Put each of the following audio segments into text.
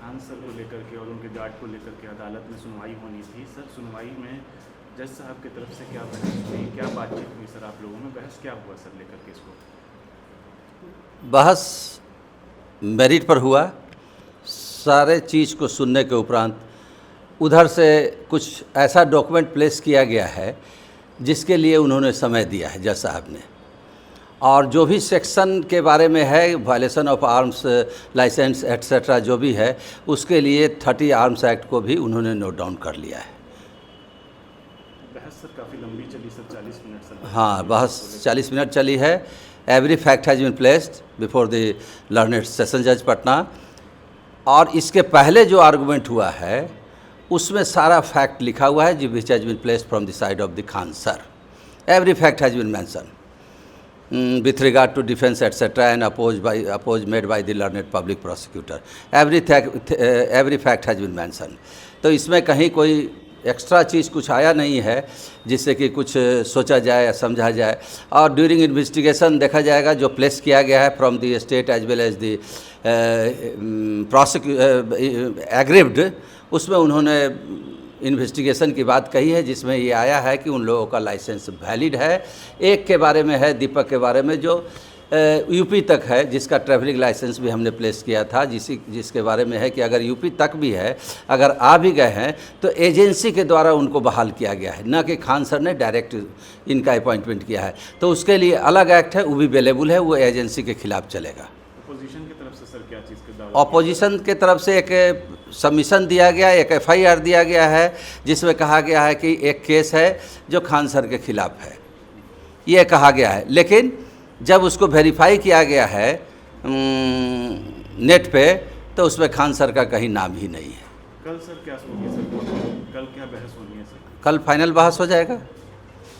Khan sir को लेकर के और उनके गार्ड को लेकर के अदालत में सुनवाई होनी थी सर। सुनवाई में जज साहब की तरफ से क्या बहस हुई, क्या बातचीत हुई सर? आप लोगों में बहस क्या हुआ सर लेकर के इसको? बहस मेरिट पर हुआ। सारे चीज़ को सुनने के उपरांत उधर से कुछ ऐसा डॉक्यूमेंट प्लेस किया गया है जिसके लिए उन्होंने समय दिया है जज साहब ने, और जो भी सेक्शन के बारे में है, violation of arms licence etcetera जो भी है, उसके लिए 30 आर्म्स एक्ट को भी उन्होंने नोट डाउन कर लिया है। बहस सर काफ़ी लंबी चली सर, 40 मिनट सर। हाँ, बहस 40 मिनट चली है। Every fact has been placed before the learned session जज पटना। और इसके पहले जो आर्गूमेंट हुआ है उसमें सारा फैक्ट लिखा हुआ है जो which has been placed from the side of the Khan sir. Every fact has been mention with regard to defense etc. and oppose made by the learned public prosecutor. Every fact has been mentioned. तो इसमें कहीं कोई extra चीज़ कुछ आया नहीं है जिससे कि कुछ सोचा जाए या समझा जाए। और ड्यूरिंग इन्वेस्टिगेशन देखा जाएगा जो प्लेस किया गया है from the state as well as the aggrieved, उसमें उन्होंने इन्वेस्टिगेशन की बात कही है जिसमें ये आया है कि उन लोगों का लाइसेंस वैलिड है। एक के बारे में है, दीपक के बारे में, जो यूपी तक है, जिसका ट्रैवलिंग लाइसेंस भी हमने प्लेस किया था, जिसके बारे में है कि अगर यूपी तक भी है, अगर आ भी गए हैं तो एजेंसी के द्वारा उनको बहाल किया गया है, न कि खान सर ने डायरेक्ट इनका अपॉइंटमेंट किया है। तो उसके लिए अलग एक्ट है, वो भी अवेलेबल है, वो एजेंसी के खिलाफ चलेगा। अपोजिशन की तरफ से सर क्या चीज़ के दावा? अपोजिशन के तरफ से एक सबमिशन दिया गया, एक FIR दिया गया है जिसमें कहा गया है कि एक केस है जो खान सर के खिलाफ है, ये कहा गया है। लेकिन जब उसको वेरीफाई किया गया है नेट पे, तो उसमें खान सर का कहीं नाम ही नहीं है। कल सर क्या होगी सर? कल क्या बहस होनी है सर? कल फाइनल बहस हो जाएगा,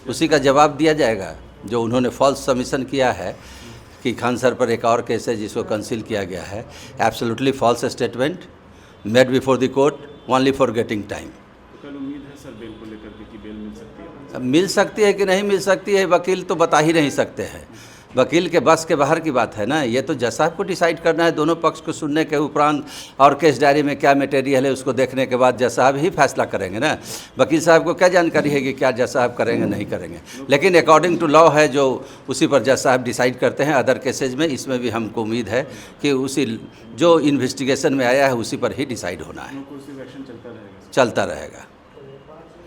उसी का जवाब दिया जाएगा। जो उन्होंने फॉल्स सबमिशन किया है कि खान सर पर एक और केस है जिसको कंसील किया गया है, absolutely false statement made before the court only for getting time. तो कल उम्मीद है सर बेल को लेकर के कि बेल मिल सकती है? अब मिल सकती है कि नहीं मिल सकती है, वकील तो बता ही नहीं सकते हैं। वकील के बस के बाहर की बात है ना, ये तो जज साहब को डिसाइड करना है। दोनों पक्ष को सुनने के उपरांत और केस डायरी में क्या मटेरियल है उसको देखने के बाद जज साहब ही फैसला करेंगे ना। वकील साहब को क्या जानकारी है कि क्या जज साहब करेंगे नहीं करेंगे, लेकिन अकॉर्डिंग टू लॉ है जो उसी पर जज साहब डिसाइड करते हैं। अदर केसेज में, इसमें भी हमको उम्मीद है कि उसी जो इन्वेस्टिगेशन में आया है उसी पर ही डिसाइड होना है, एक्शन चलता रहेगा। चलता रहेगा।